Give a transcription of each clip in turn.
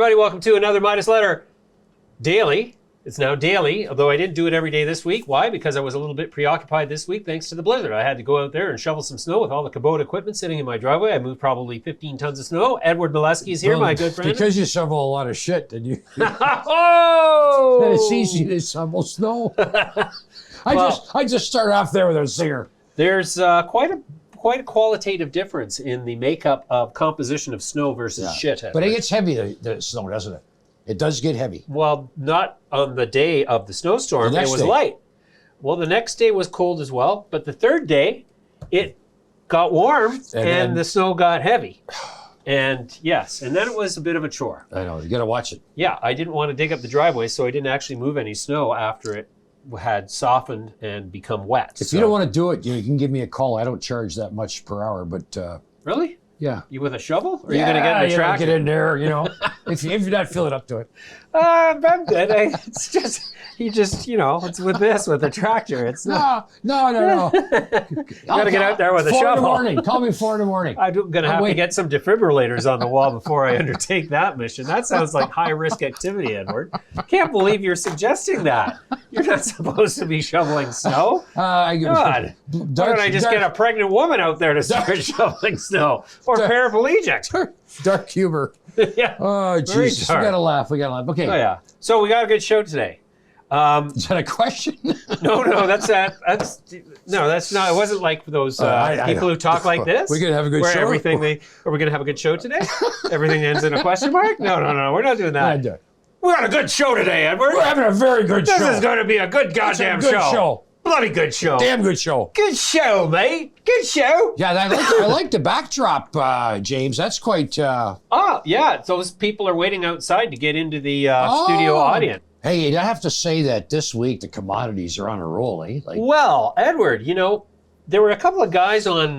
everybody. Welcome to another Midas Letter Daily. It's now daily, although I didn't do it every day this week. Why? Because I was a little bit preoccupied this week thanks to the blizzard. I had to go out there and shovel some snow with all the Kubota equipment sitting in my driveway. I moved probably 15 tons of snow. Edward Milewski is here, my good friend. Because you shovel a lot of shit, did you? Oh! And it's easy to shovel snow. I just start off there with a zinger. There's quite a qualitative difference in the makeup of composition of snow versus shit. But it gets heavy, the snow, doesn't it? It does get heavy. Well, not on the day of the snowstorm. It was light. Well, the next day was cold as well. But the third day, it got warm and the snow got heavy. And yes, and then it was a bit of a chore. I know, you got to watch it. Yeah, I didn't want to dig up the driveway, so I didn't actually move any snow after it had softened and become wet. If you don't want to do it, you can give me a call. I don't charge that much per hour, but... Really? Yeah. You with a shovel? Or are you going to get in the tractor? Get in there, if you're not feeling up to it. I'm good. It's just, it's with the tractor. It's not. No. You got to get out there with a shovel. 4 in the morning. Call me 4 in the morning. I'm going to have to get some defibrillators on the wall before I undertake that mission. That sounds like high-risk activity, Edward. Can't believe you're suggesting that. You're not supposed to be shoveling snow. God. Why don't I just get a pregnant woman out there to start shoveling snow? Or paraplegics. Dark humor. Yeah. Oh, Jesus. We got to laugh. Okay. Oh, yeah. So we got a good show today. Is that a question? No, that's not. It wasn't like those people who talk like this. We're going to have a good show. Are we going to have a good show today? Everything ends in a question mark? No. We're not doing that. We got a good show today, Edward. We're having a very good show. This is going to be a good goddamn show. Bloody good show. Damn good show. Good show, mate. Good show. Yeah, I like the backdrop, James. That's quite... Oh, yeah. Those people are waiting outside to get into the studio audience. Hey, I have to say that this week the commodities are on a roll, eh? Well, Edward, there were a couple of guys on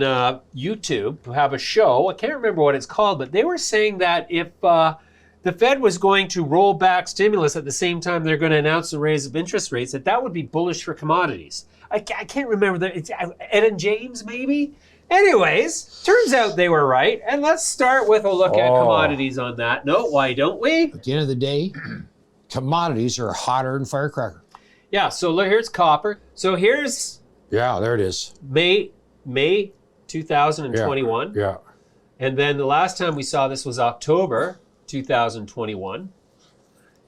YouTube who have a show. I can't remember what it's called, but they were saying that if the Fed was going to roll back stimulus at the same time they're going to announce a raise of interest rates, that would be bullish for commodities. I can't remember. It's Ed and James, maybe? Anyways, turns out they were right. And let's start with a look at commodities on that note. Why don't we? At the end of the day, commodities are hotter than firecracker. Yeah, so look, here's copper. So here's... Yeah, there it is. May 2021. Yeah. And then the last time we saw this was October 2021.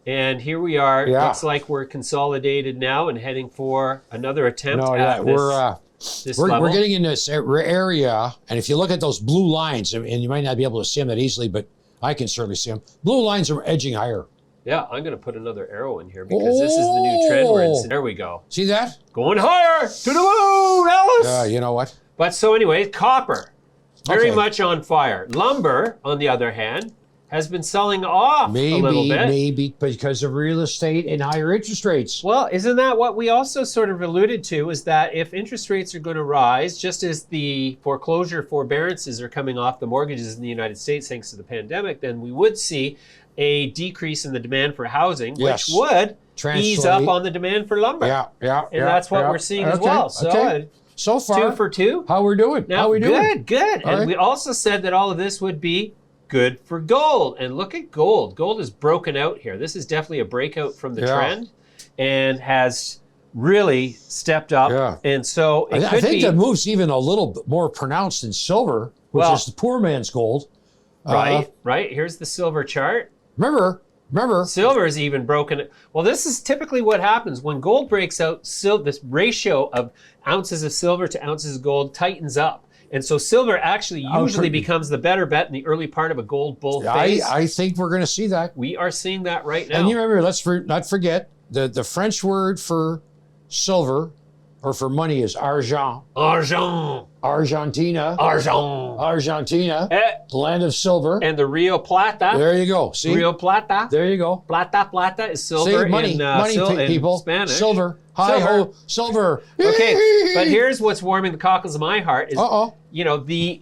And here we are. Yeah. Looks like we're consolidated now and heading for another attempt this we're level. getting in this area, and if you look at those blue lines, and you might not be able to see them that easily, but I can certainly see them. Blue lines are edging higher. Yeah, I'm going to put another arrow in here because this is the new trend. There we go. See that? Going higher to the moon, Alice. You know what? But so anyway, copper, very much on fire. Lumber, on the other hand, has been selling off a little bit. Maybe because of real estate and higher interest rates. Well, isn't that what we also sort of alluded to, is that if interest rates are going to rise, just as the foreclosure forbearances are coming off the mortgages in the United States thanks to the pandemic, then we would see a decrease in the demand for housing, which would ease up on the demand for lumber. Yeah. And that's what we're seeing as well. So far, 2 for 2. How we're doing? Now, how we doing? Good. And we also said that all of this would be good for gold. And look at gold. Gold is broken out here. This is definitely a breakout from the trend and has really stepped up. Yeah. And so I think the move's even a little bit more pronounced than silver, which is the poor man's gold. Right. Here's the silver chart. Remember. Silver is even broken. Well, this is typically what happens when gold breaks out. This ratio of ounces of silver to ounces of gold tightens up. And so silver actually usually becomes the better bet in the early part of a gold bull phase. I think we're going to see that. We are seeing that right now. And you remember, let's not forget, the French word for silver or for money is argent. Argent. Argentina. Argent. Argentina. The land of silver. And the Rio Plata. There you go. See? Rio Plata. There you go. Plata is silver. See, money, people. In Spanish. Silver. Hi-ho, silver. Okay, but here's what's warming the cockles of my heart is,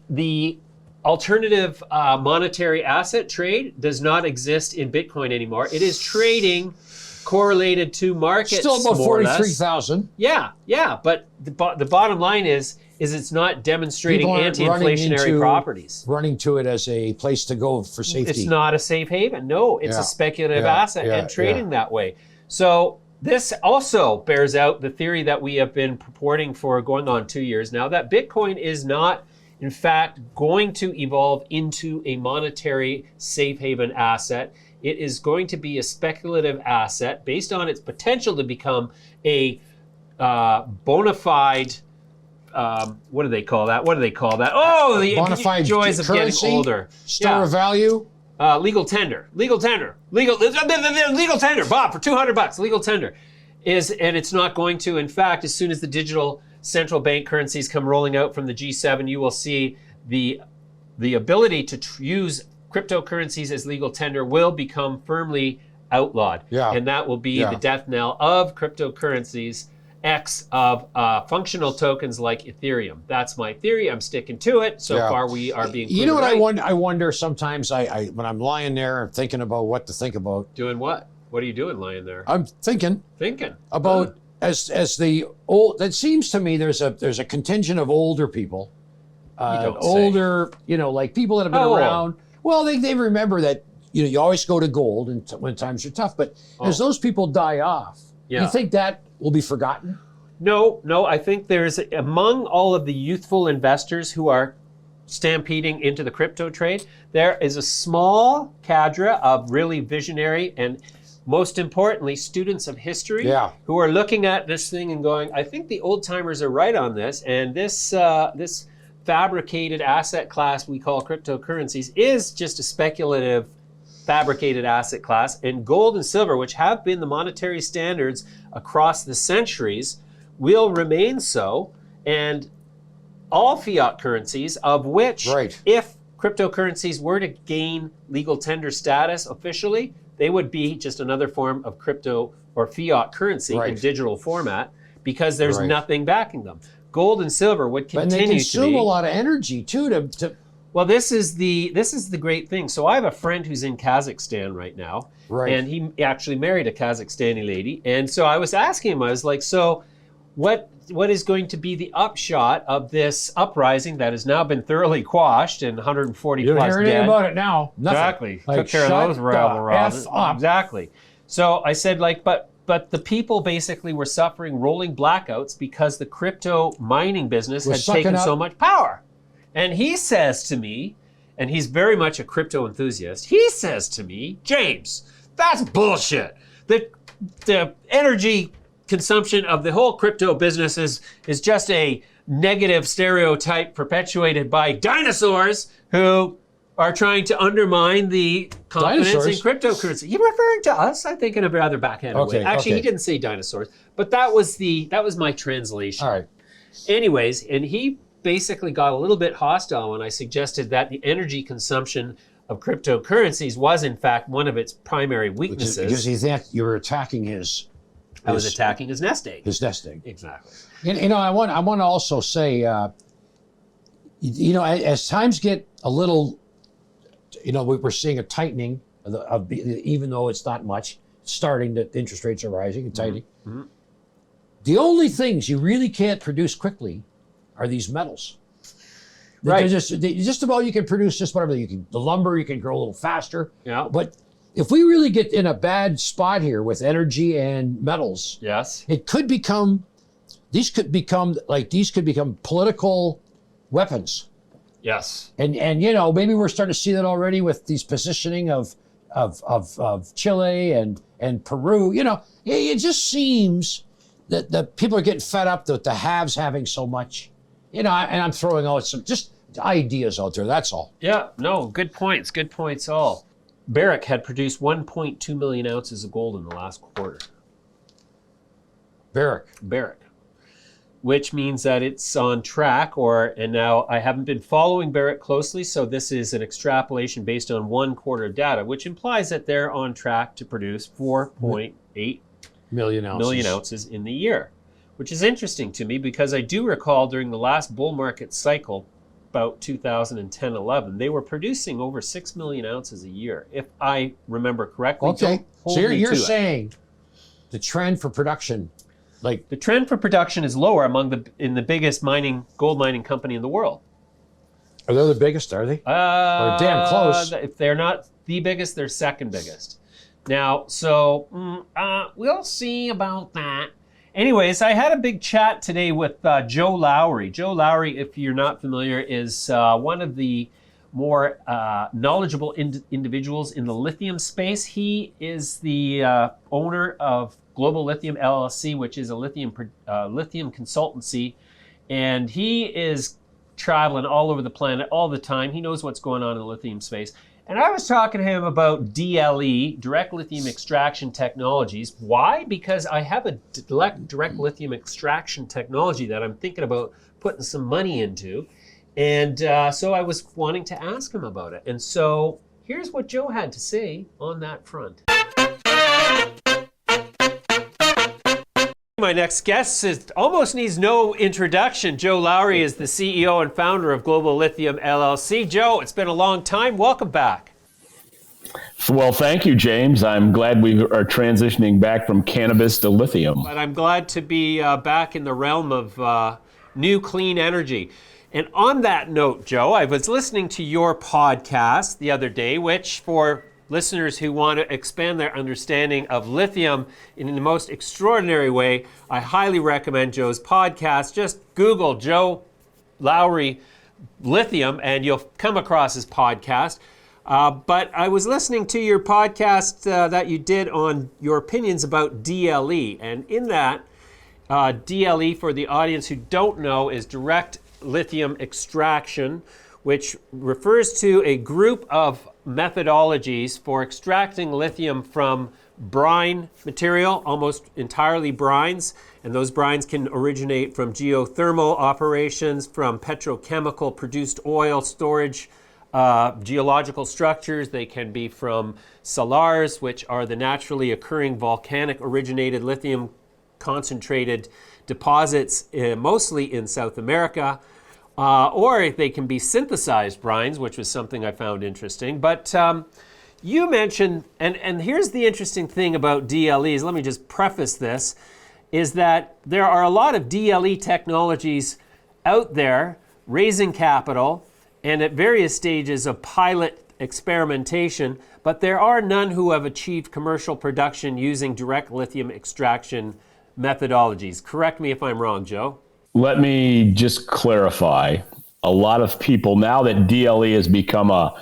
the alternative monetary asset trade does not exist in Bitcoin anymore. It is trading correlated to markets. Still about more or less. 43,000. Yeah. But the bottom line is it's not demonstrating People aren't anti-inflationary properties. running to it as a place to go for safety. It's not a safe haven. No, it's a speculative asset and trading that way. So this also bears out the theory that we have been purporting for going on 2 years now, that Bitcoin is not, in fact, going to evolve into a monetary safe haven asset. It is going to be a speculative asset based on its potential to become a bona fide, what do they call that? Oh, the bona fide joys of currency, getting older. Store of value. Legal tender, legal tender, Bob, for $200, legal tender and it's not going to. In fact, as soon as the digital central bank currencies come rolling out from the G7, you will see the ability to use cryptocurrencies as legal tender will become firmly outlawed. Yeah. And that will be the death knell of cryptocurrencies, X of functional tokens like Ethereum. That's my theory. I'm sticking to it. So far, we are being. You know what right. I wonder sometimes? I when I'm lying there and thinking about what to think about. Doing what? What are you doing lying there? I'm thinking about as the old. It seems to me there's a contingent of older people, older like people that have been around. Well, they remember that you always go to gold and when times are tough. But as those people die off, you think that will be forgotten? No. I think there's, among all of the youthful investors who are stampeding into the crypto trade, there is a small cadre of really visionary and, most importantly, students of history who are looking at this thing and going, I think the old timers are right on this, and this fabricated asset class we call cryptocurrencies is just a speculative fabricated asset class, and gold and silver, which have been the monetary standards across the centuries, will remain so, and all fiat currencies, of which, if cryptocurrencies were to gain legal tender status officially, they would be just another form of crypto or fiat currency in digital format, because there's nothing backing them. Gold and silver would continue to be. And they consume a lot of energy too to Well, this is the great thing. So I have a friend who's in Kazakhstan right now, and he actually married a Kazakhstani lady. And so I was asking him, I was like, so what is going to be the upshot of this uprising that has now been thoroughly quashed and 140 you plus don't hear dead? anything about it now. Nothing. Exactly. Like, took care of those rabble-rousers. Exactly. So I said, but the people basically were suffering rolling blackouts because the crypto mining business had taken so much power. And he says to me, and he's very much a crypto enthusiast, he says to me, James, that's bullshit. The energy consumption of the whole crypto business is just a negative stereotype perpetuated by dinosaurs who are trying to undermine the confidence in cryptocurrency. You're referring to us, I think, in a rather backhanded way. Actually, he didn't say dinosaurs, but that was my translation. All right. Anyways, and he basically got a little bit hostile when I suggested that the energy consumption of cryptocurrencies was, in fact, one of its primary weaknesses. Because he thought you were attacking his. I was attacking his nest egg. His nest egg. Exactly. I want to also say, as times get a little, we're seeing a tightening of even though it's not much, starting that interest rates are rising and tightening. Mm-hmm. The only things you really can't produce quickly are these metals. Right. Just about you can produce just whatever. The lumber, you can grow a little faster. Yeah. But if we really get in a bad spot here with energy and metals, it could become, these could become political weapons. Yes. And maybe we're starting to see that already with these positioning of Chile and Peru. It just seems that the people are getting fed up with the haves having so much. And I'm throwing out some just ideas out there. That's all. Yeah. No. Good points. All. Barrick had produced 1.2 million ounces of gold in the last quarter. Barrick. Which means that it's on track, and now I haven't been following Barrick closely, so this is an extrapolation based on 1 quarter of data, which implies that they're on track to produce 4.8 million ounces in the year, which is interesting to me because I do recall during the last bull market cycle, about 2010-11, they were producing over 6 million ounces a year, if I remember correctly. Okay, so you're saying the trend for production, like The trend for production is lower in the biggest gold mining company in the world. are they the biggest? Are they? Or damn close. If they're not the biggest, they're second biggest. Now, so we'll see about that. Anyways, I had a big chat today with Joe Lowry. Joe Lowry, if you're not familiar, is one of the more knowledgeable individuals in the lithium space. He is the owner of Global Lithium LLC, which is a lithium consultancy, and he is traveling all over the planet all the time. He knows what's going on in the lithium space. And I was talking to him about DLE, direct lithium extraction technologies. Why? Because I have a direct lithium extraction technology that I'm thinking about putting some money into. And so I was wanting to ask him about it. And so here's what Joe had to say on that front. My next guest almost needs no introduction. Joe Lowry is the CEO and founder of Global Lithium LLC. Joe, it's been a long time. Welcome back. Well, thank you, James. I'm glad we are transitioning back from cannabis to lithium. But I'm glad to be back in the realm of new clean energy. And on that note, Joe, I was listening to your podcast the other day, which for listeners who want to expand their understanding of lithium in the most extraordinary way, I highly recommend Joe's podcast. Just Google Joe Lowry Lithium and you'll come across his podcast. But I was listening to your podcast that you did on your opinions about DLE. And in that, DLE, for the audience who don't know, is direct lithium extraction, which refers to a group of methodologies for extracting lithium from brine material, almost entirely brines, and those brines can originate from geothermal operations, from petrochemical produced oil storage, geological structures. They can be from salars, which are the naturally occurring volcanic originated lithium concentrated deposits, mostly in South America. Or they can be synthesized brines, which was something I found interesting. But you mentioned, and here's the interesting thing about DLEs, let me just preface this, is that there are a lot of DLE technologies out there raising capital and at various stages of pilot experimentation, but there are none who have achieved commercial production using direct lithium extraction methodologies. Correct me if I'm wrong, Joe. Let me just clarify. A lot of people, now that DLE has become a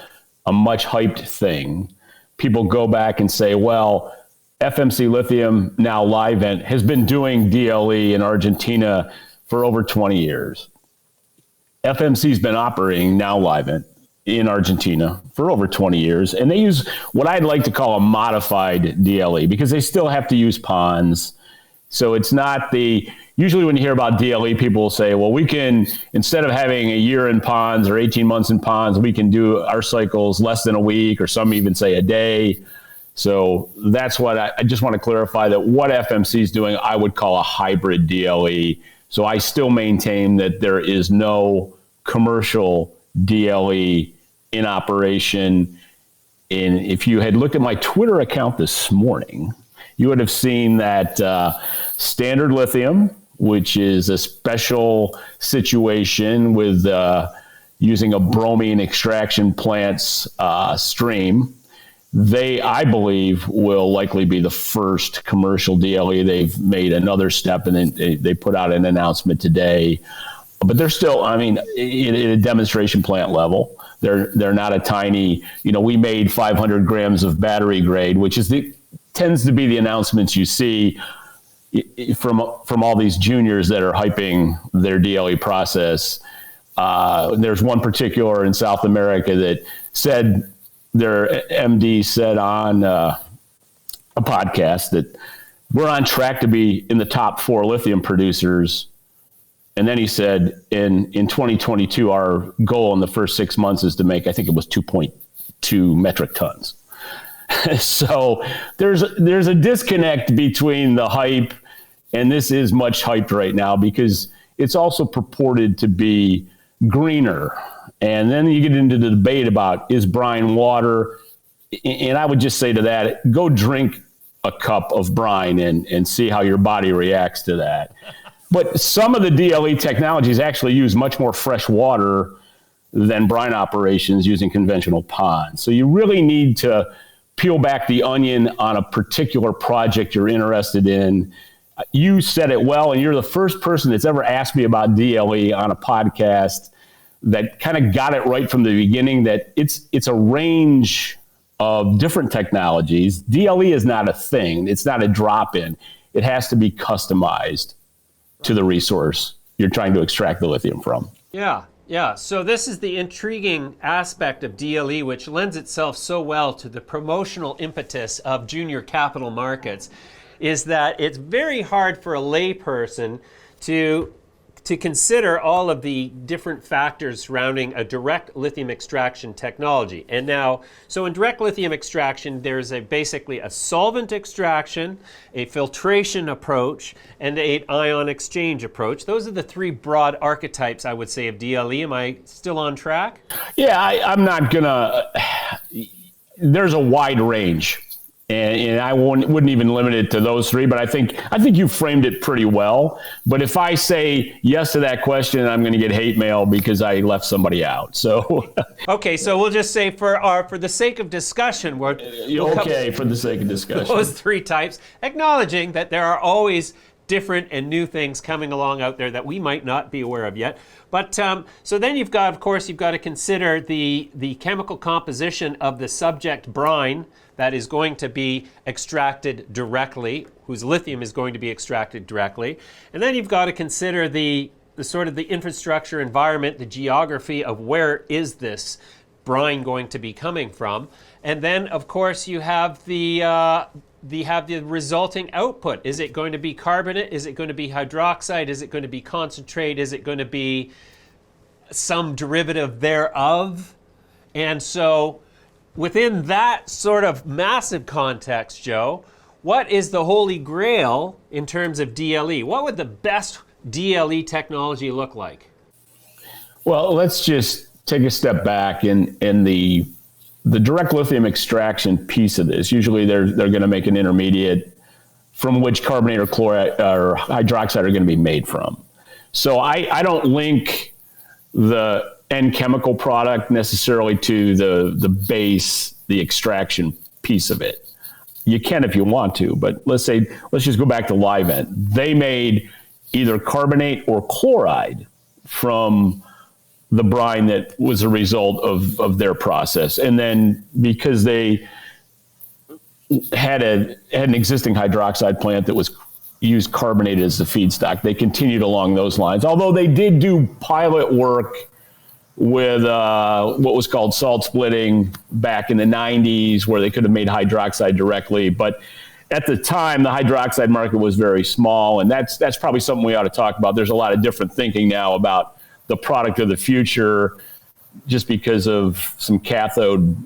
much hyped thing, people go back and say, well, FMC Lithium, now Livent, has been doing DLE in Argentina for over 20 years. FMC's been operating, now Livent, in Argentina for over 20 years. And they use what I'd like to call a modified DLE because they still have to use ponds. So it's not usually when you hear about DLE, people will say, well, we can, instead of having a year in ponds or 18 months in ponds, we can do our cycles less than a week, or some even say a day. So that's what I just want to clarify, that what FMC is doing, I would call a hybrid DLE. So I still maintain that there is no commercial DLE in operation. And if you had looked at my Twitter account this morning, you would have seen that Standard Lithium, which is a special situation with using a bromine extraction plant's stream. They, I believe, will likely be the first commercial DLE. They've made another step, and then they put out an announcement today. But they're still, I mean, in a demonstration plant level. They're not a tiny, we made 500 grams of battery grade, which is tends to be the announcements you see from all these juniors that are hyping their DLE process. There's one particular in South America that said, their MD said on a podcast that we're on track to be in the top 4 lithium producers. And then he said in 2022, our goal in the first 6 months is to make, I think it was 2.2 metric tons. So there's a disconnect between the hype, and this is much hyped right now because it's also purported to be greener. And then you get into the debate about, is brine water? And I would just say to that, go drink a cup of brine and see how your body reacts to that. But some of the DLE technologies actually use much more fresh water than brine operations using conventional ponds. So you really need to peel back the onion on a particular project you're interested in. You said it well, and you're the first person that's ever asked me about DLE on a podcast that kind of got it right from the beginning, that it's a range of different technologies. DLE is not a thing. It's not a drop-in. It has to be customized to the resource you're trying to extract the lithium from. Yeah. So this is the intriguing aspect of DLE, which lends itself so well to the promotional impetus of junior capital markets, is that it's very hard for a layperson to consider all of the different factors surrounding a direct lithium extraction technology. And now, so in direct lithium extraction, there's basically a solvent extraction, a filtration approach, and an ion exchange approach. Those are the three broad archetypes, I would say, of DLE. Am I still on track? Yeah, I'm not gonna, there's a wide range. And I wouldn't even limit it to those three, but I think you framed it pretty well. But if I say yes to that question, I'm going to get hate mail because I left somebody out. So okay, so we'll just say for the sake of discussion, for the sake of discussion, those three types, acknowledging that there are always different and new things coming along out there that we might not be aware of yet. But so then you've got to consider the chemical composition of the subject brine that is going to be extracted directly, whose lithium is going to be extracted directly. And then you've got to consider the sort of the infrastructure environment, the geography of where is this brine going to be coming from. And then, of course, you have the resulting output. Is it going to be carbonate? Is it going to be hydroxide? Is it going to be concentrate? Is it going to be some derivative thereof? And so within that sort of massive context, Joe, what is the holy grail in terms of DLE? What would the best DLE technology look like? Well, let's just take a step back in the direct lithium extraction piece of this. Usually they're going to make an intermediate from which carbonate or chloride or hydroxide are going to be made from. So I don't link the end chemical product necessarily to the base, the extraction piece of it. You can if you want to, but let's just go back to Livent. They made either carbonate or chloride from the brine that was a result of their process. And then because they had an existing hydroxide plant that was used carbonate as the feedstock, they continued along those lines. Although they did do pilot work with what was called salt splitting back in the 90s, where they could have made hydroxide directly. But at the time, the hydroxide market was very small, and that's probably something we ought to talk about. There's a lot of different thinking now about the product of the future, just because of some cathode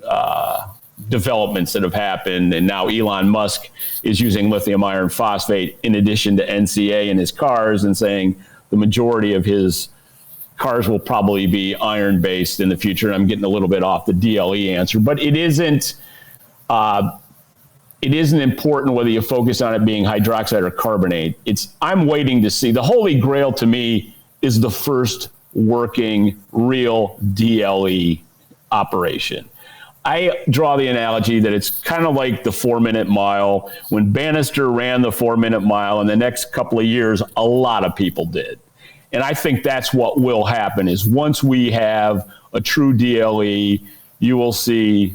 developments that have happened. And now Elon Musk is using lithium iron phosphate in addition to NCA in his cars, and saying the majority of his cars will probably be iron based in the future. I'm getting a little bit off the DLE answer, but it isn't important whether you focus on it being hydroxide or carbonate. I'm waiting to see. The holy grail to me is the first working real DLE operation. I draw the analogy that it's kind of like the 4-minute mile. When Bannister ran the 4-minute mile, in the next couple of years, a lot of people did. And I think that's what will happen, is once we have a true DLE, you will see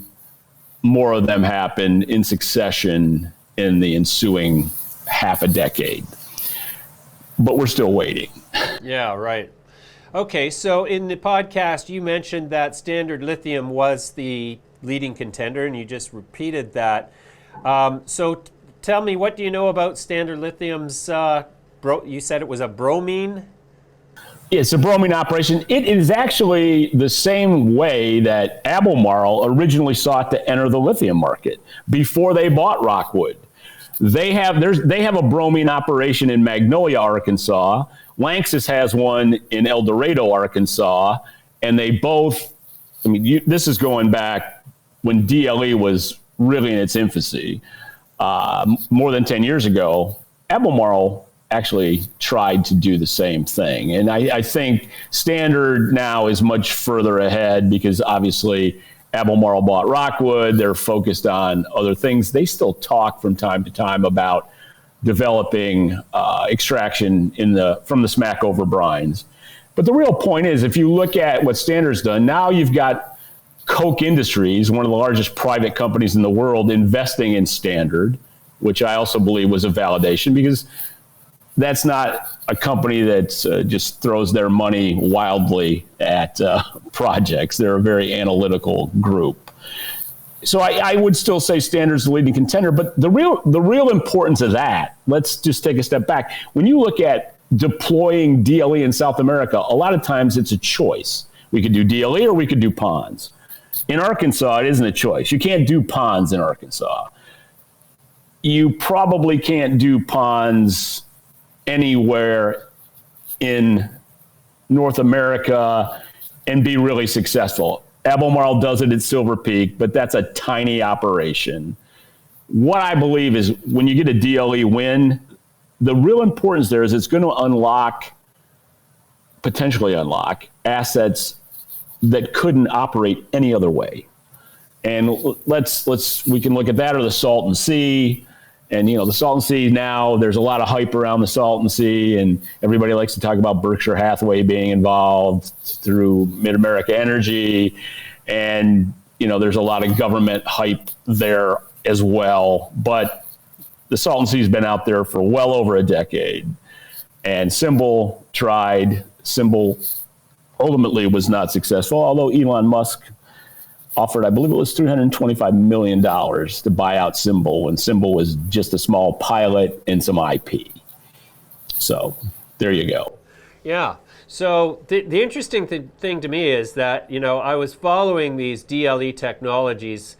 more of them happen in succession in the ensuing half a decade. But we're still waiting. Yeah, right. Okay, so in the podcast, you mentioned that Standard Lithium was the leading contender, and you just repeated that. So tell me, what do you know about Standard Lithium's, you said it was a bromine? It's a bromine operation. It is actually the same way that Albemarle originally sought to enter the lithium market before they bought Rockwood. They have a bromine operation in Magnolia, Arkansas. Lanxess has one in El Dorado, Arkansas, and they both, this is going back when DLE was really in its infancy. more than 10 years ago, Albemarle actually tried to do the same thing. And I think Standard now is much further ahead because obviously Albemarle bought Rockwood. They're focused on other things. They still talk from time to time about developing extraction from the Smackover brines. But the real point is, if you look at what Standard's done, now you've got Koch Industries, one of the largest private companies in the world, investing in Standard, which I also believe was a validation, because that's not a company that just throws their money wildly at projects. They're a very analytical group. So I would still say Standard's the leading contender, but the real importance of that, let's just take a step back. When you look at deploying DLE in South America, a lot of times it's a choice. We could do DLE or we could do ponds. In Arkansas, it isn't a choice. You can't do ponds in Arkansas. You probably can't do ponds anywhere in North America and be really successful. Albemarle does it at Silver Peak, but that's a tiny operation. What I believe is when you get a DLE win, the real importance there is it's going to potentially unlock assets that couldn't operate any other way. And we can look at that or the Salton Sea. And, the Salton Sea now, there's a lot of hype around the Salton Sea, and everybody likes to talk about Berkshire Hathaway being involved through Mid-America Energy. And, there's a lot of government hype there as well. But the Salton Sea has been out there for well over a decade. And Symbol tried. Symbol ultimately was not successful, although Elon Musk offered, I believe it was $325 million to buy out Symbol when Symbol was just a small pilot and some IP. So there you go. Yeah. So the interesting thing to me is that, I was following these DLE technologies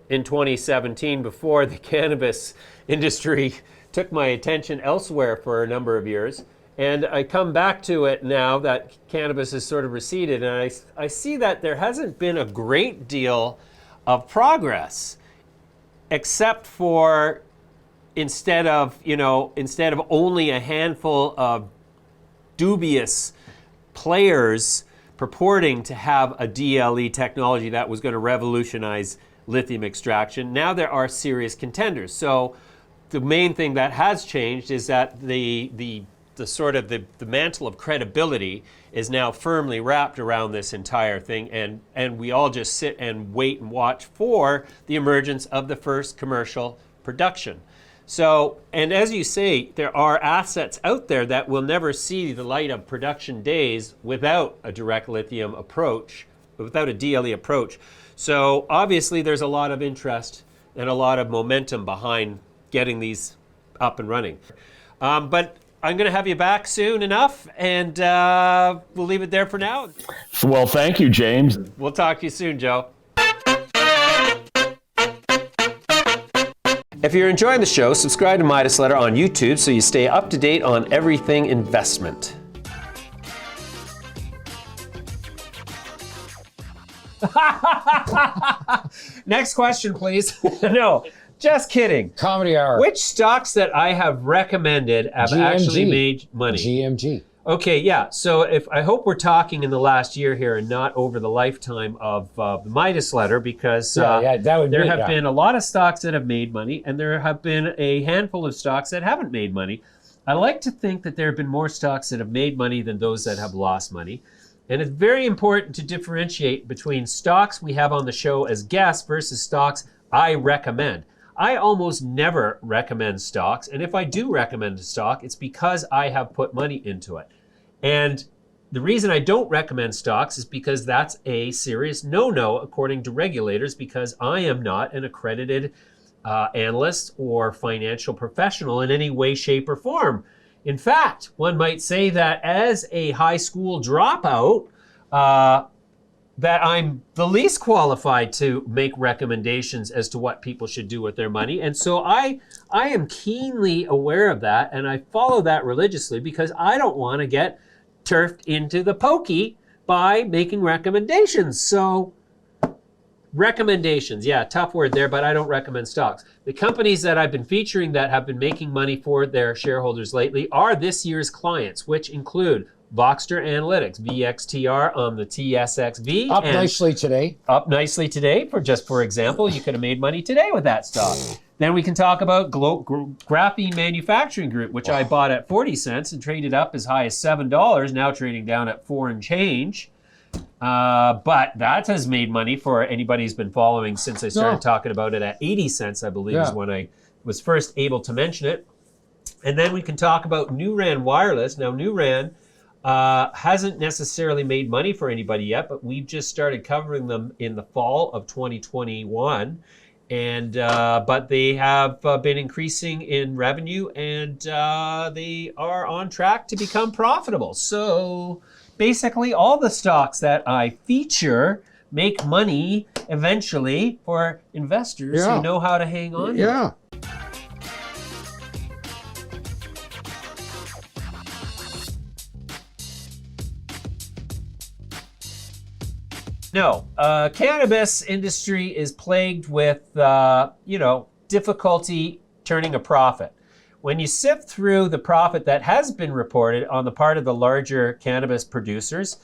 in 2017 before the cannabis industry took my attention elsewhere for a number of years. And I come back to it now that cannabis has sort of receded, and I see that there hasn't been a great deal of progress, except for instead of only a handful of dubious players purporting to have a DLE technology that was going to revolutionize lithium extraction, now there are serious contenders. So the main thing that has changed is that the mantle of credibility is now firmly wrapped around this entire thing, and we all just sit and wait and watch for the emergence of the first commercial production. So, and as you say, there are assets out there that will never see the light of production days without a direct lithium approach, without a DLE approach. So obviously there's a lot of interest and a lot of momentum behind getting these up and running. But I'm going to have you back soon enough, and we'll leave it there for now. Well, thank you, James. We'll talk to you soon, Joe. If you're enjoying the show, subscribe to Midas Letter on YouTube so you stay up to date on everything investment. Next question, please. No, just kidding. Comedy hour. Which stocks that I have recommended have actually made money? GMG. Okay, yeah. So I hope we're talking in the last year here and not over the lifetime of the Midas Letter, because there have been a lot of stocks that have made money, and there have been a handful of stocks that haven't made money. I like to think that there have been more stocks that have made money than those that have lost money. And it's very important to differentiate between stocks we have on the show as guests versus stocks I recommend. I almost never recommend stocks, and if I do recommend a stock, it's because I have put money into it. And the reason I don't recommend stocks is because that's a serious no-no according to regulators, because I am not an accredited analyst or financial professional in any way, shape, or form. In fact, one might say that as a high school dropout, that I'm the least qualified to make recommendations as to what people should do with their money. And so I am keenly aware of that, and I follow that religiously because I don't want to get turfed into the pokey by making recommendations. So Recommendations. Yeah, tough word there, but I don't recommend stocks. The companies that I've been featuring that have been making money for their shareholders lately are this year's clients, which include Voxter Analytics, VXTR on the TSXV. Up nicely today. Up nicely today. For example, you could have made money today with that stock. Then we can talk about Graphene Manufacturing Group, which I bought at 40 cents and traded up as high as $7, now trading down at 4 and change. But that has made money for anybody who's been following since I started talking about it at 80 cents, I believe, is when I was first able to mention it. And then we can talk about Newran Wireless. Now, Newran hasn't necessarily made money for anybody yet, but we've just started covering them in the fall of 2021. And but they have been increasing in revenue, and they are on track to become profitable. So basically, all the stocks that I feature make money eventually for investors who know how to hang on. Yeah. No, cannabis industry is plagued with, difficulty turning a profit. When you sift through the profit that has been reported on the part of the larger cannabis producers,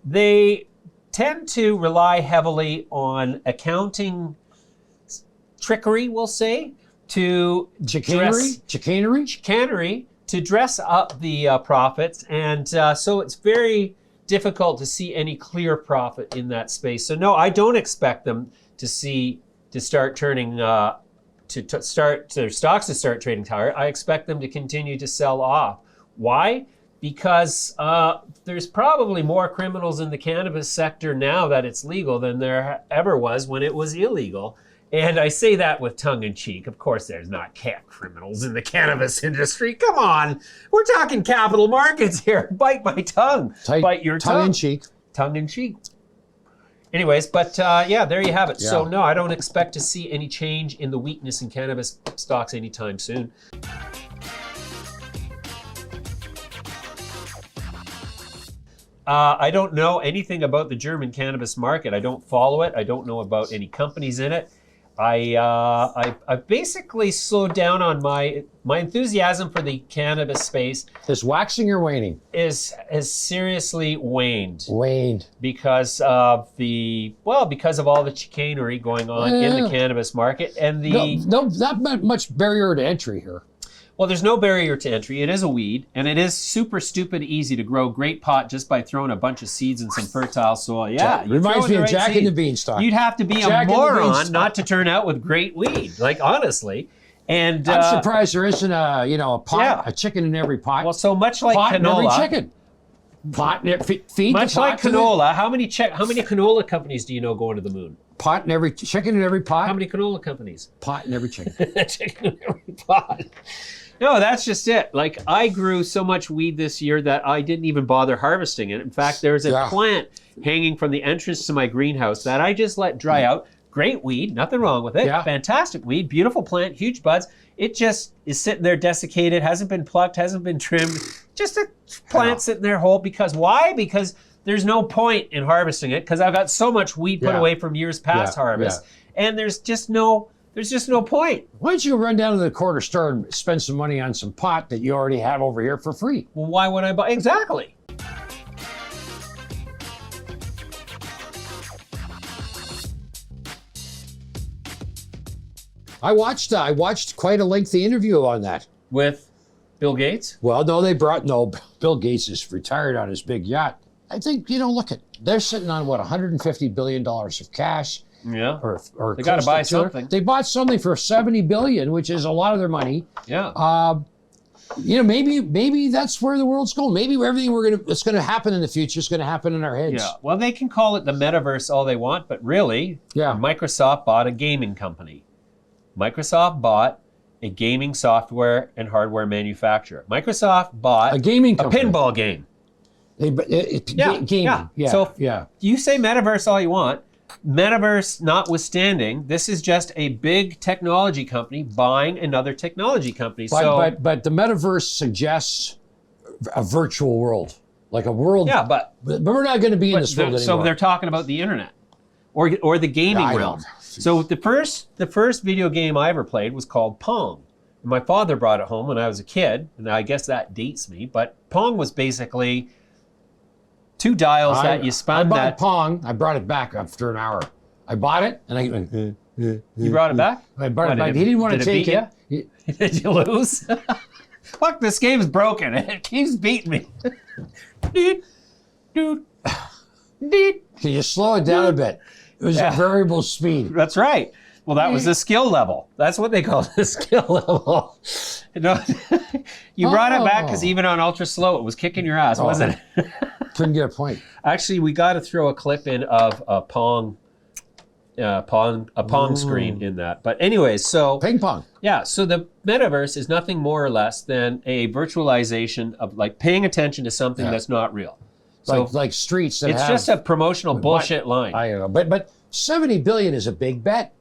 they tend to rely heavily on accounting trickery, we'll say, to chicanery to dress up the profits, and so it's very difficult to see any clear profit in that space. So no, I don't expect them to start turning their stocks to start trading higher. I expect them to continue to sell off. Why? Because there's probably more criminals in the cannabis sector now that it's legal than there ever was when it was illegal. And I say that with tongue in cheek. Of course, there's not criminals in the cannabis industry. Come on. We're talking capital markets here. Bite my tongue. Bite your tongue. Tongue in cheek. Tongue in cheek. Anyways, but there you have it. Yeah. So no, I don't expect to see any change in the weakness in cannabis stocks anytime soon. I don't know anything about the German cannabis market. I don't follow it. I don't know about any companies in it. I basically slowed down on my enthusiasm for the cannabis space. Is waxing or waning? Has seriously waned. Waned. Because of all the chicanery going on in the cannabis market and not much barrier to entry here. Well, there's no barrier to entry. It is a weed, and it is super stupid easy to grow great pot just by throwing a bunch of seeds in some fertile soil. Yeah, reminds me of Jack and the Beanstalk. You'd have to be a moron not to turn out with great weed, like honestly. And I'm surprised there isn't a chicken in every pot. Well, so much like pot canola, in every chicken. Pot feed much the pot like canola. How many canola companies do you know going to the moon? Pot in every chicken in every pot. How many canola companies? Pot in every chicken. Chicken in every pot. No, that's just it. Like, I grew so much weed this year that I didn't even bother harvesting it. In fact, there's a plant hanging from the entrance to my greenhouse that I just let dry out. Great weed, nothing wrong with it. Yeah. Fantastic weed, beautiful plant, huge buds. It just is sitting there desiccated, hasn't been plucked, hasn't been trimmed. Just a plant sitting there whole. Because why? Because there's no point in harvesting it because I've got so much weed put away from years past harvest. And there's just no point. Why don't you run down to the corner store and spend some money on some pot that you already have over here for free? Well, why would I buy? Exactly. I watched quite a lengthy interview on that. With Bill Gates? Well, Bill Gates is retired on his big yacht. I think, they're sitting on $150 billion of cash. Yeah. Or they got to buy something. They bought something for $70 billion, which is a lot of their money. Yeah. Maybe that's where the world's going. Maybe everything that's going to happen in the future is going to happen in our heads. Yeah. Well, they can call it the Metaverse all they want, but really, Microsoft bought a gaming company. Microsoft bought a gaming software and hardware manufacturer. Microsoft bought a gaming company. A pinball game. Gaming. Yeah. So you say Metaverse all you want. Metaverse notwithstanding, this is just a big technology company buying another technology company. But the Metaverse suggests a virtual world, like a world. Yeah, but we're not going to be in this world anymore. So they're talking about the internet. or the gaming I realm. don't. So the first video game I ever played was called Pong. My father brought it home when I was a kid, and I guess that dates me. But Pong was basically two dials that you spun. I bought Pong. I brought it back after an hour. I bought it, and I went. You brought it back? I brought it back. He didn't want to take it. Did you lose? Fuck, this game's broken. It keeps beating me. Can you slow it down a bit? It was a variable speed. That's right. Well, that was the skill level. That's what they call it, the skill level. You brought it back because even on ultra slow, it was kicking your ass, wasn't it? Couldn't get a point. Actually, we got to throw a clip in of a Pong screen in that. But anyways, so Ping pong. Yeah, so the metaverse is nothing more or less than a virtualization of like paying attention to something that's not real. So Like streets that it's just a promotional bullshit line. I don't know, but 70 billion is a big bet.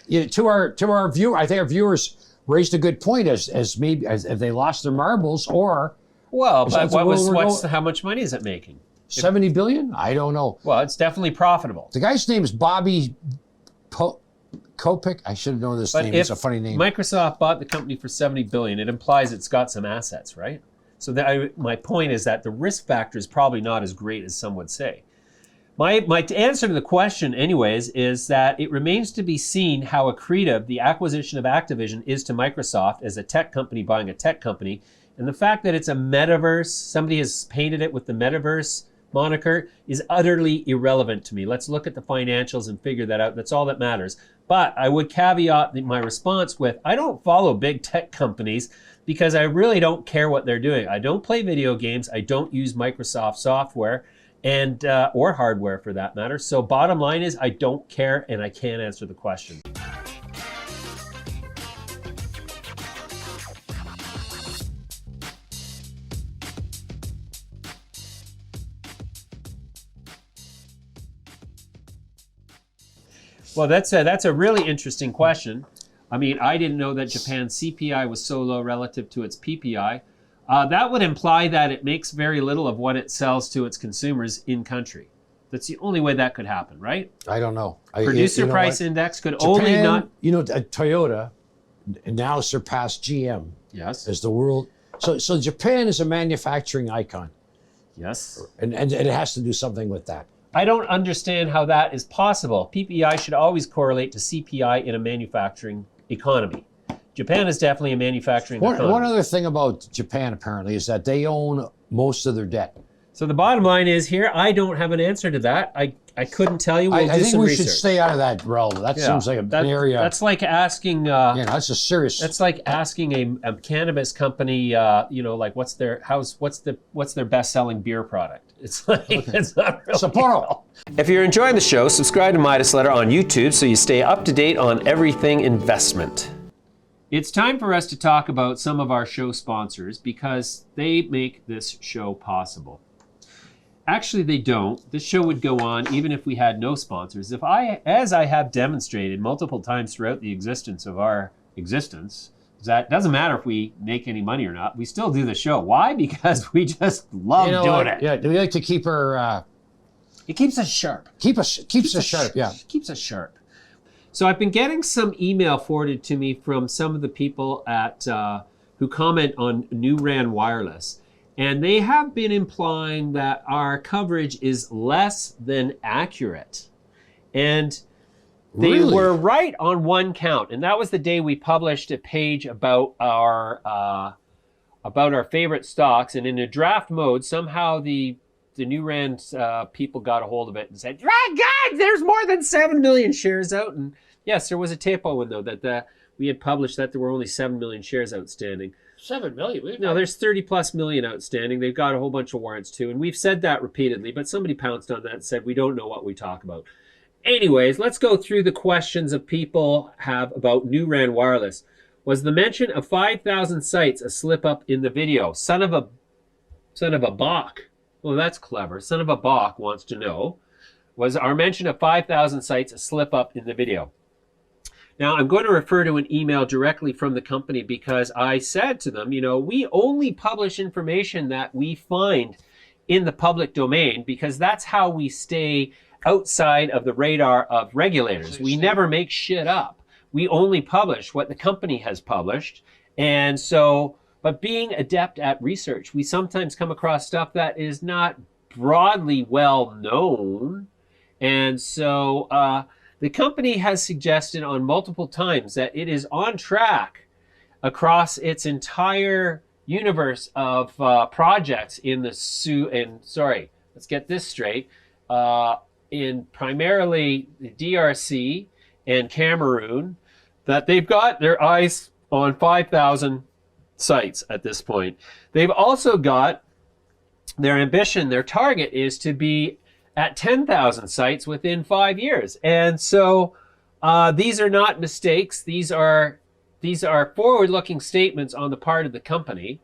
To our viewer, I think our viewers raised a good point as maybe as if they lost their marbles or. Well, but how much money is it making? 70 billion? I don't know. Well, it's definitely profitable. The guy's name is Bobby Kopic. I should have known this name. It's a funny name. Microsoft bought the company for 70 billion. It implies it's got some assets, right? So my point is that the risk factor is probably not as great as some would say. My answer to the question, anyways, is that it remains to be seen how accretive the acquisition of Activision is to Microsoft as a tech company buying a tech company. And the fact that it's a metaverse, somebody has painted it with the metaverse moniker, is utterly irrelevant to me. Let's look at the financials and figure that out. That's all that matters. But I would caveat my response with, I don't follow big tech companies because I really don't care what they're doing. I don't play video games. I don't use Microsoft software and or hardware for that matter. So bottom line is I don't care and I can't answer the question. Well, that's a really interesting question. I mean, I didn't know that Japan's CPI was so low relative to its PPI. That would imply that it makes very little of what it sells to its consumers in country. That's the only way that could happen, right? I don't know. Producer price index could only not. Toyota now surpassed GM. Yes. As the world. So Japan is a manufacturing icon. Yes. And it has to do something with that. I don't understand how that is possible. PPI should always correlate to CPI in a manufacturing economy. Japan is definitely a manufacturing economy. One other thing about Japan, apparently, is that they own most of their debt. So the bottom line is here, I don't have an answer to that. I couldn't tell you. I think we should stay out of that realm. That seems like an area. That's like asking. That's a serious. That's like asking a cannabis company. Like what's their best-selling beer product? It's like it's not really Sapporo. If you're enjoying the show, subscribe to Midas Letter on YouTube so you stay up to date on everything investment. It's time for us to talk about some of our show sponsors because they make this show possible. Actually, they don't. This show would go on even if we had no sponsors. As I have demonstrated multiple times throughout the existence of our existence, that doesn't matter if we make any money or not. We still do the show. Why? Because we just love doing it. Yeah, we like to keep our. It keeps us sharp. Keeps us sharp. Yeah. Keeps us sharp. So I've been getting some email forwarded to me from some of the people at who comment on New Ran Wireless. And they have been implying that our coverage is less than accurate. And they were right on one count. And that was the day we published a page about our favorite stocks. And in a draft mode, somehow the New Rand people got a hold of it and said, God, there's more than 7 million shares out. And yes, there was a typo in though that we had published that there were only 7 million shares outstanding. 7 million? No, there's 30 plus million outstanding. They've got a whole bunch of warrants too. And we've said that repeatedly, but somebody pounced on that and said, we don't know what we talk about. Anyways, let's go through the questions that people have about New Ran Wireless. Was the mention of 5,000 sites a slip up in the video? Son of a Bach. Well, that's clever. Son of a Bach wants to know, was our mention of 5,000 sites a slip up in the video? Now, I'm going to refer to an email directly from the company because I said to them, we only publish information that we find in the public domain because that's how we stay outside of the radar of regulators. We never make shit up. We only publish what the company has published. And so, but being adept at research, we sometimes come across stuff that is not broadly well known. And so the company has suggested on multiple times that it is on track across its entire universe of projects in the let's get this straight, in primarily the DRC and Cameroon, that they've got their eyes on 5,000 sites at this point. They've also got their ambition, their target is to be at 10,000 sites within 5 years. And so these are not mistakes. These are forward-looking statements on the part of the company.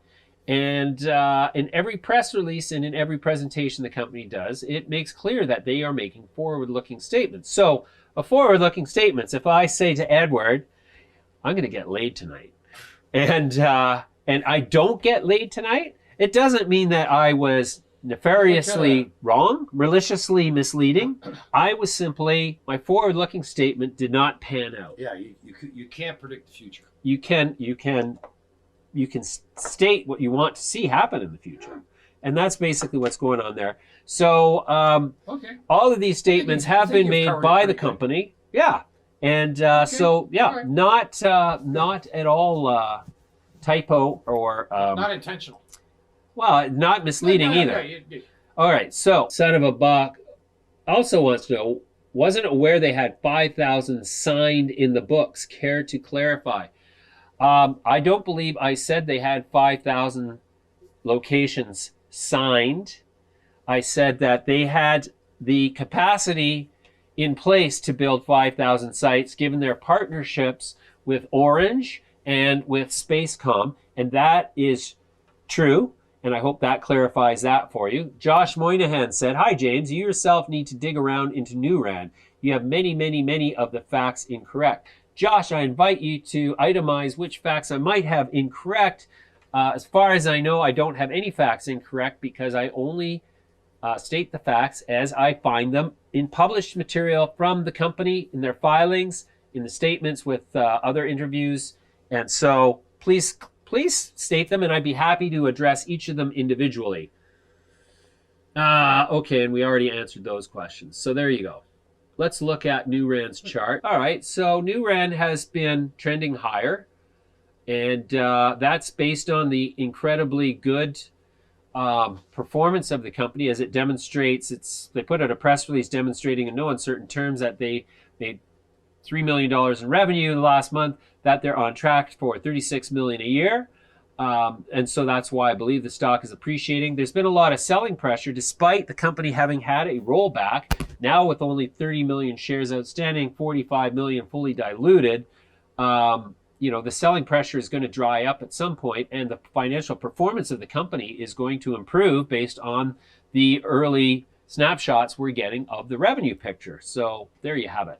And in every press release and in every presentation the company does, it makes clear that they are making forward-looking statements. So a forward-looking statements, if I say to Edward, I'm going to get laid tonight, and I don't get laid tonight, it doesn't mean that I was nefariously wrong, maliciously misleading. I was simply, my forward-looking statement did not pan out. Yeah, you can't predict the future. You can state what you want to see happen in the future. And that's basically what's going on there. So all of these statements have been made by the company. Yeah. And so, yeah, right. Not at all typo or... not intentional. Well, not misleading either. All right, so son of a buck also wants to know, wasn't aware they had 5,000 signed in the books. Care to clarify? I don't believe I said they had 5,000 locations signed. I said that they had the capacity in place to build 5,000 sites given their partnerships with Orange and with Spacecom, and that is true. And I hope that clarifies that for you. Josh Moynihan said, "Hi, James. You yourself need to dig around into Newran. You have many of the facts incorrect." Josh, I invite you to itemize which facts I might have incorrect. As far as I know, I don't have any facts incorrect because I only state the facts as I find them in published material from the company, in their filings, in the statements with other interviews. And so please state them, and I'd be happy to address each of them individually. Okay, and we already answered those questions. So there you go. Let's look at Newran's chart. All right, so Newran has been trending higher, and that's based on the incredibly good performance of the company as it demonstrates. They put out a press release demonstrating in no uncertain terms that they made $3 million in revenue last month, that they're on track for $36 million a year. And so that's why I believe the stock is appreciating. There's been a lot of selling pressure despite the company having had a rollback. Now with only 30 million shares outstanding, 45 million fully diluted, the selling pressure is going to dry up at some point, and the financial performance of the company is going to improve based on the early snapshots we're getting of the revenue picture. So there you have it.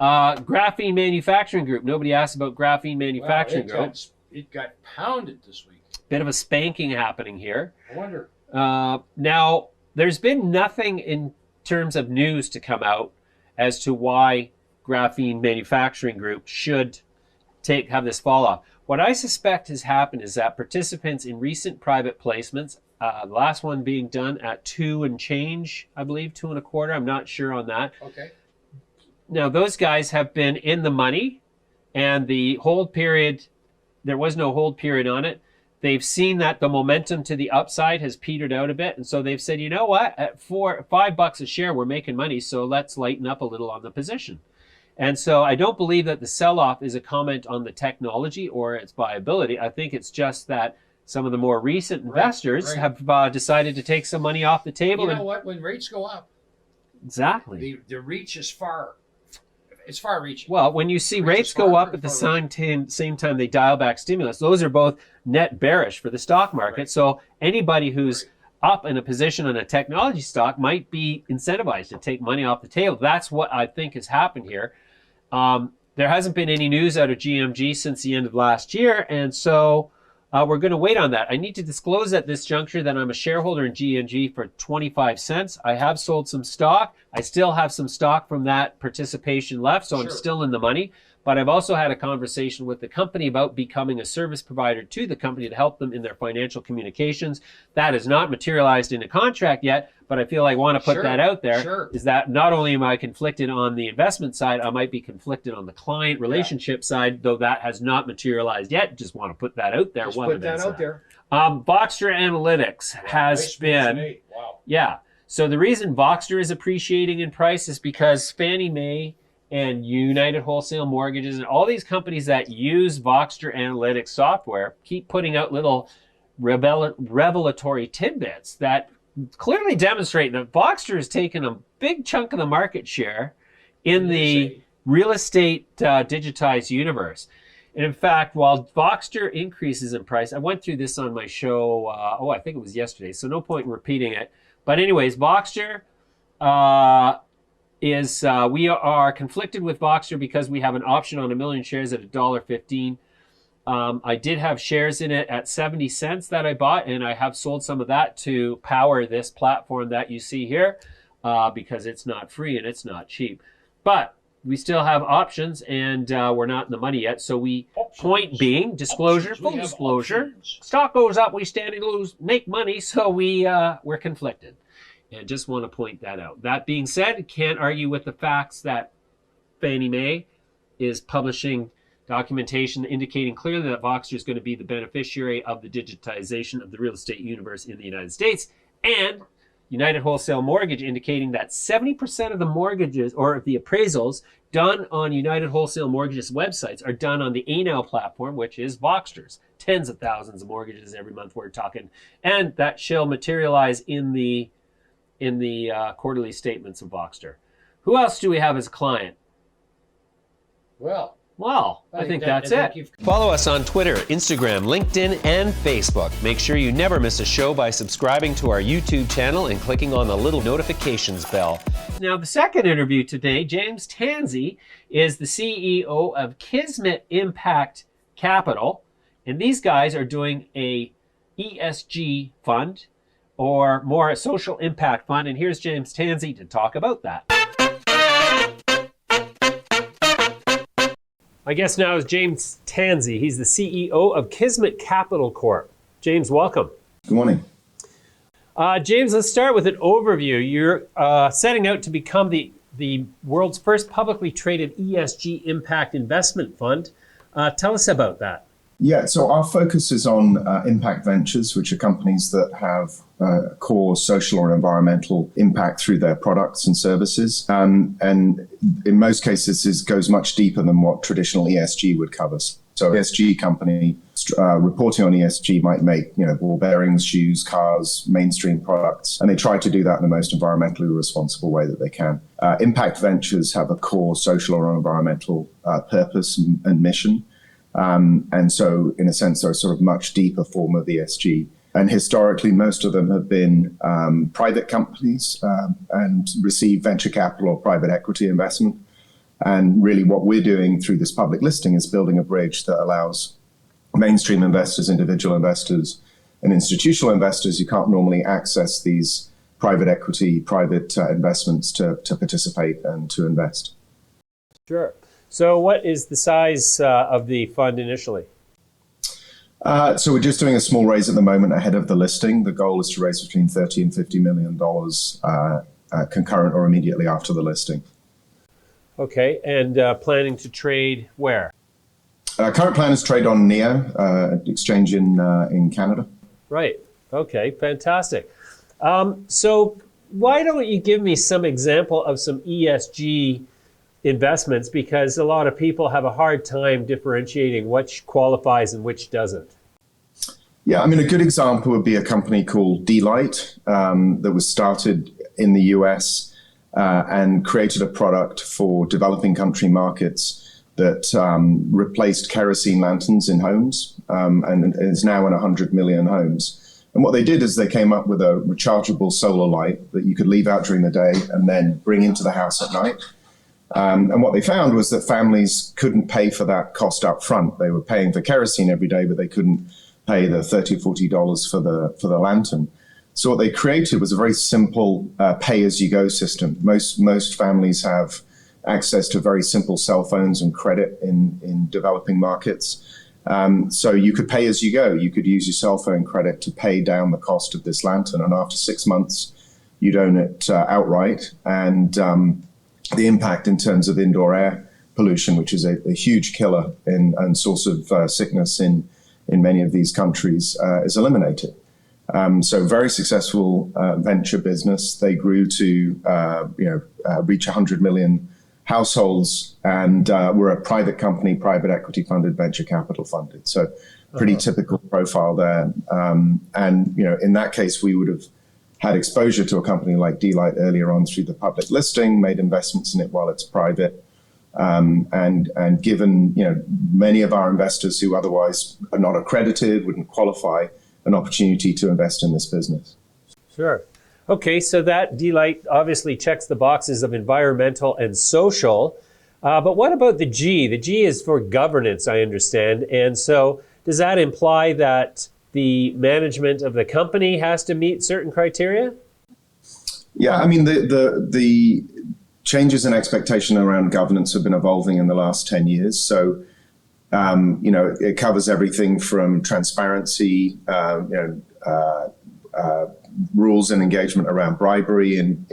Graphene Manufacturing Group. Nobody asked about Graphene Manufacturing Group. It got pounded this week. Bit of a spanking happening here. I wonder. Now, there's been nothing in terms of news to come out as to why Graphene Manufacturing Group should have this fall off. What I suspect has happened is that participants in recent private placements, the last one being done at 2 and change, I believe, 2 and a quarter. I'm not sure on that. Okay. Now, those guys have been in the money, and the hold period, there was no hold period on it. They've seen that the momentum to the upside has petered out a bit, and so they've said, you know what, at $5 a share, we're making money, so let's lighten up a little on the position. And so I don't believe that the sell-off is a comment on the technology or its viability. I think it's just that some of the more recent investors have decided to take some money off the table. You know what? When rates go up, exactly, the reach is far. It's far-reaching. Well, when you see rates go up at the same time they dial back stimulus, those are both net bearish for the stock market. Right. So anybody who's up in a position on a technology stock might be incentivized to take money off the table. That's what I think has happened here. There hasn't been any news out of GMG since the end of last year, and so We're going to wait on that. I need to disclose at this juncture that I'm a shareholder in GNG for 25 cents. I have sold some stock. I still have some stock from that participation left, so I'm still in the money. But I've also had a conversation with the company about becoming a service provider to the company to help them in their financial communications. That has not materialized in a contract yet, but I feel I want to put that out there. Is that not only am I conflicted on the investment side, I might be conflicted on the client relationship side, though that has not materialized yet. Just want to put that out there. Voxter Analytics has been, So the reason Voxter is appreciating in price is because Fannie Mae and United Wholesale Mortgages and all these companies that use Voxter Analytics software keep putting out little revelatory tidbits that clearly demonstrate that Voxter has taken a big chunk of the market share in the real estate digitized universe. And in fact, while Voxter increases in price, I went through this on my show, I think it was yesterday, so no point in repeating it. But anyways, Voxter we are conflicted with Voxter because we have an option on 1 million shares at $1.15. I did have shares in it at 70 cents that I bought, and I have sold some of that to power this platform that you see here because it's not free and it's not cheap. But we still have options, and we're not in the money yet. So point being, disclosure, full disclosure, stock goes up, we stand and lose, make money, so we're conflicted. And just want to point that out. That being said, can't argue with the facts that Fannie Mae is publishing documentation indicating clearly that Voxter is going to be the beneficiary of the digitization of the real estate universe in the United States, and United Wholesale Mortgage indicating that 70% of the mortgages or the appraisals done on United Wholesale Mortgage's websites are done on the ANOW platform, which is Voxter's. Tens of thousands of mortgages every month we're talking, and that shall materialize in the quarterly statements of Voxter. Who else do we have as a client? Well, I think that's it. Follow us on Twitter, Instagram, LinkedIn, and Facebook. Make sure you never miss a show by subscribing to our YouTube channel and clicking on the little notifications bell. Now, the second interview today, James Tansey is the CEO of Kizmet Impact Capital, and these guys are doing a ESG fund, or more a social impact fund, and here's James Tansey to talk about that. My guest now is James Tansey. He's the CEO of Kizmet Capital Corp. James, welcome. Good morning. James, let's start with an overview. You're setting out to become the world's first publicly traded ESG impact investment fund. Tell us about that. Yeah, so our focus is on impact ventures, which are companies that have core social or environmental impact through their products and services. And in most cases, this goes much deeper than what traditional ESG would cover. So ESG company reporting on ESG might make, ball bearings, shoes, cars, mainstream products, and they try to do that in the most environmentally responsible way that they can. Impact ventures have a core social or environmental purpose and mission. And so, in a sense, they're a sort of much deeper form of ESG. And historically, most of them have been private companies and receive venture capital or private equity investment. And really what we're doing through this public listing is building a bridge that allows mainstream investors, individual investors, and institutional investors who can't normally access these private equity, private investments to participate and to invest. Sure. So what is the size of the fund initially? So we're just doing a small raise at the moment ahead of the listing. The goal is to raise between $30 and $50 million concurrent or immediately after the listing. Okay, and planning to trade where? Current plan is trade on NEO, exchange in Canada. Right, okay, fantastic. So why don't you give me some example of some ESG investments, because a lot of people have a hard time differentiating which qualifies and which doesn't. Yeah, I mean, a good example would be a company called D-Light that was started in the US and created a product for developing country markets that replaced kerosene lanterns in homes and is now in 100 million homes. And what they did is they came up with a rechargeable solar light that you could leave out during the day and then bring into the house at night. And what they found was that families couldn't pay for that cost up front. They were paying for kerosene every day, but they couldn't pay the $30 or $40 for the lantern. So what they created was a very simple pay-as-you-go system. Most families have access to very simple cell phones and credit in developing markets. So you could pay as you go. You could use your cell phone credit to pay down the cost of this lantern. And after 6 months, you'd own it outright. And the impact in terms of indoor air pollution, which is a huge killer and source of sickness in many of these countries, is eliminated. So very successful venture business. They grew to reach 100 million households, and we're a private company, private equity funded, venture capital funded. So pretty typical profile there. And in that case, we would have had exposure to a company like D-Light earlier on through the public listing, made investments in it while it's private, and given many of our investors who otherwise are not accredited, wouldn't qualify, an opportunity to invest in this business. Sure. Okay, so that D-Light obviously checks the boxes of environmental and social, but what about the G? The G is for governance, I understand, and so does that imply that the management of the company has to meet certain criteria? Yeah, I mean, the changes in expectation around governance have been evolving in the last 10 years. So, it covers everything from transparency, rules and engagement around bribery in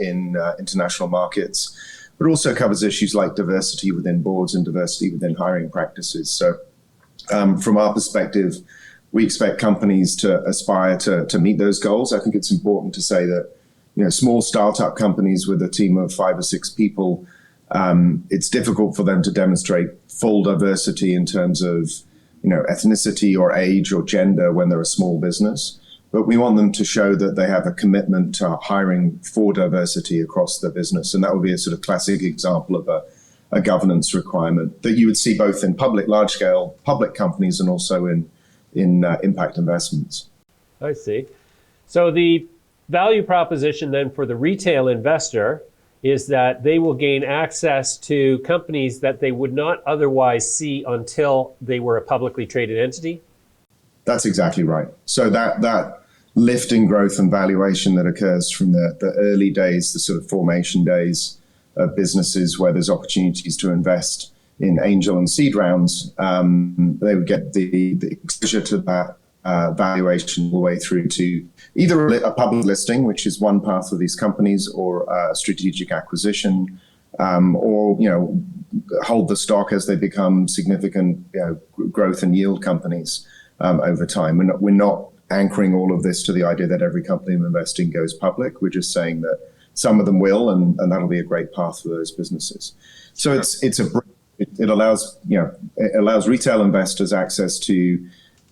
international markets, but also covers issues like diversity within boards and diversity within hiring practices. So, from our perspective, we expect companies to aspire to meet those goals. I think it's important to say that small startup companies with a team of 5 or 6 people, it's difficult for them to demonstrate full diversity in terms of ethnicity or age or gender when they're a small business. But we want them to show that they have a commitment to hiring for diversity across the business. And that would be a sort of classic example of a governance requirement that you would see both in large-scale public companies and also in impact investments. I see. So the value proposition then for the retail investor is that they will gain access to companies that they would not otherwise see until they were a publicly traded entity? That's exactly right. So that lift in growth and valuation that occurs from the early days, the sort of formation days of businesses where there's opportunities to invest in angel and seed rounds, they would get the exposure to that valuation all the way through to either a public listing, which is one path for these companies, or a strategic acquisition, or hold the stock as they become significant growth and yield companies over time. We're not anchoring all of this to the idea that every company we're investing goes public. We're just saying that some of them will, and that'll be a great path for those businesses. So it allows retail investors access to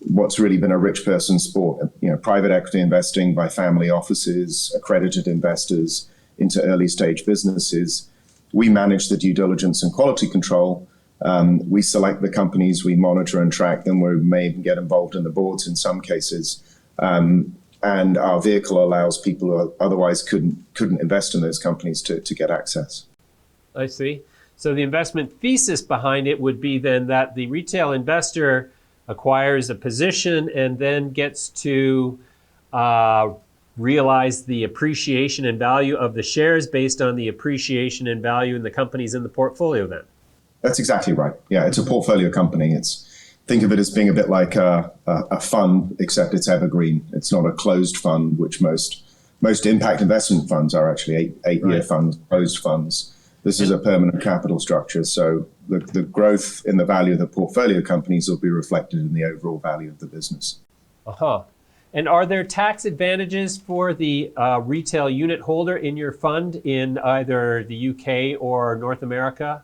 what's really been a rich person's sport, private equity investing by family offices, accredited investors into early stage businesses. We manage the due diligence and quality control. We select the companies, we monitor and track them. We may even get involved in the boards in some cases. And our vehicle allows people who otherwise couldn't invest in those companies to get access. I see. So the investment thesis behind it would be then that the retail investor acquires a position and then gets to realize the appreciation and value of the shares based on the appreciation and value in the companies in the portfolio then. That's exactly right. Yeah, it's a portfolio company. Think of it as being a bit like a fund, except it's evergreen. It's not a closed fund, which most impact investment funds are actually eight-year funds, closed funds. This is a permanent capital structure. So the growth in the value of the portfolio companies will be reflected in the overall value of the business. And are there tax advantages for the retail unit holder in your fund in either the UK or North America?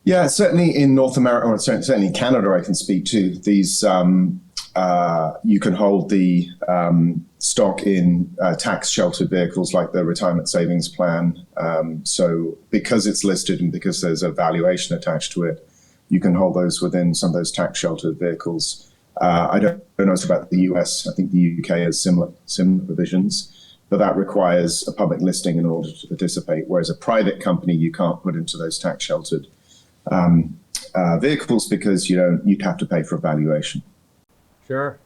Yeah, certainly in North America, or certainly Canada, I can speak to. These you can hold the stock in tax-sheltered vehicles like the retirement savings plan. So because it's listed and because there's a valuation attached to it, you can hold those within some of those tax-sheltered vehicles. I don't know about the US. I think the UK has similar provisions, but that requires a public listing in order to participate, whereas a private company you can't put into those tax-sheltered vehicles because you'd have to pay for a valuation. Sure.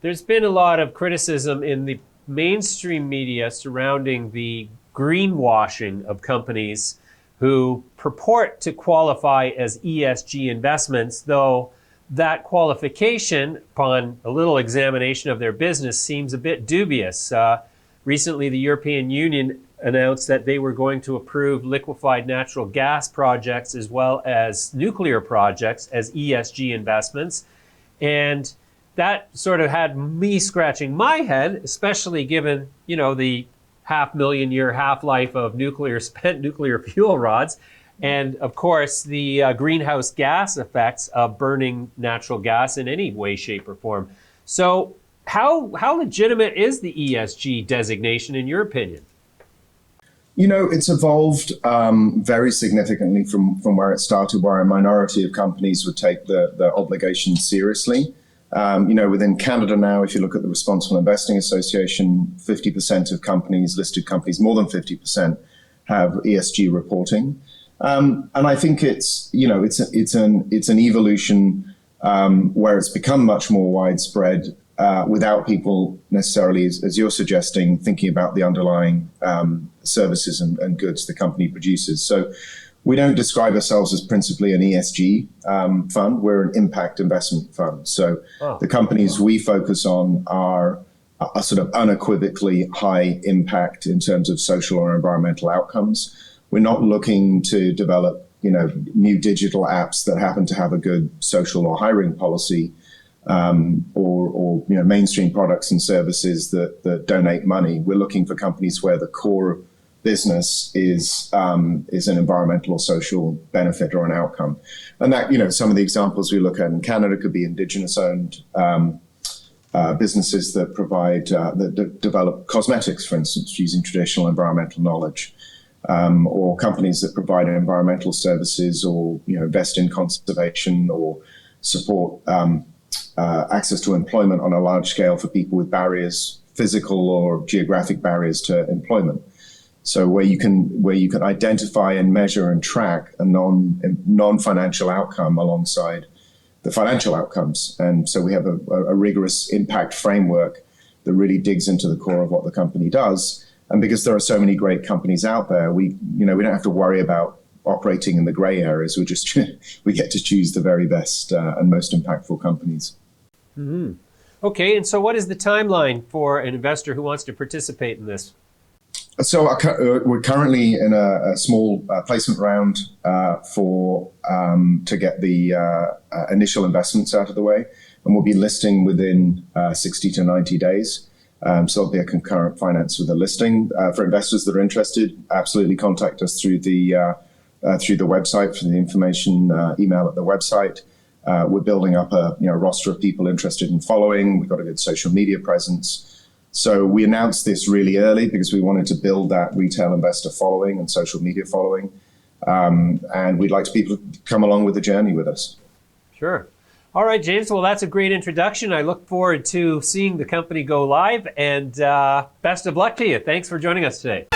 There's been a lot of criticism in the mainstream media surrounding the greenwashing of companies who purport to qualify as ESG investments, though that qualification, upon a little examination of their business, seems a bit dubious. Recently, the European Union announced that they were going to approve liquefied natural gas projects as well as nuclear projects as ESG investments. And that sort of had me scratching my head, especially given, the 500,000 year half-life of spent nuclear fuel rods. And of course, the greenhouse gas effects of burning natural gas in any way, shape, or form. So how legitimate is the ESG designation in your opinion? It's evolved very significantly from where it started, where a minority of companies would take the obligations seriously. Within Canada now, if you look at the Responsible Investing Association, 50% of companies, listed companies, more than 50% have ESG reporting. And I think it's an evolution where it's become much more widespread without people necessarily, as you're suggesting, thinking about the underlying services and goods the company produces. So we don't describe ourselves as principally an ESG fund. We're an impact investment fund. So the companies we focus on are sort of unequivocally high impact in terms of social or environmental outcomes. We're not looking to develop, new digital apps that happen to have a good social or hiring policy, or mainstream products and services that donate money. We're looking for companies where the core business is an environmental or social benefit or an outcome. And that, some of the examples we look at in Canada could be Indigenous-owned businesses that provide, that develop cosmetics, for instance, using traditional environmental knowledge, or companies that provide environmental services or, invest in conservation or support access to employment on a large scale for people with barriers, physical or geographic barriers to employment. So where you can identify and measure and track a non-financial outcome alongside the financial outcomes. And so we have a rigorous impact framework that really digs into the core of what the company does. And because there are so many great companies out there, we don't have to worry about operating in the gray areas. We get to choose the very best and most impactful companies. Mm-hmm. Okay, and so what is the timeline for an investor who wants to participate in this? So we're currently in a small placement round to get the initial investments out of the way, and we'll be listing within 60 to 90 days. So there'll be a concurrent finance with the listing. For investors that are interested, absolutely contact us through the website for the information, email at the website. We're building up a roster of people interested in following. We've got a good social media presence. So we announced this really early because we wanted to build that retail investor following and social media following. And we'd like people to come along with the journey with us. Sure. All right, James. Well, that's a great introduction. I look forward to seeing the company go live, and best of luck to you. Thanks for joining us today.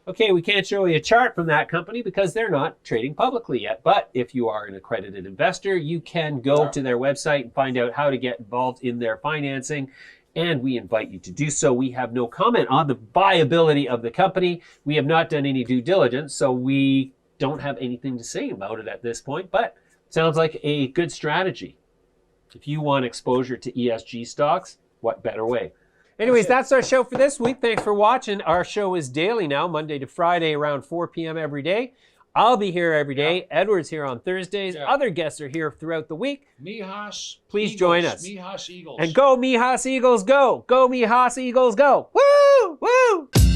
Okay, we can't show you a chart from that company because they're not trading publicly yet. But if you are an accredited investor, you can go to their website and find out how to get involved in their financing. And we invite you to do so. We have no comment on the viability of the company. We have not done any due diligence, so we don't have anything to say about it at this point. But it sounds like a good strategy. If you want exposure to ESG stocks, what better way? Anyways, that's our show for this week. Thanks for watching. Our show is daily now, Monday to Friday, around 4 p.m. every day. I'll be here every day. Edward's here on Thursdays. Other guests are here throughout the week. Mijas, please Eagles, join us. Mijas Eagles. And go Mijas Eagles, go! Go Mijas Eagles, go! Woo! Woo!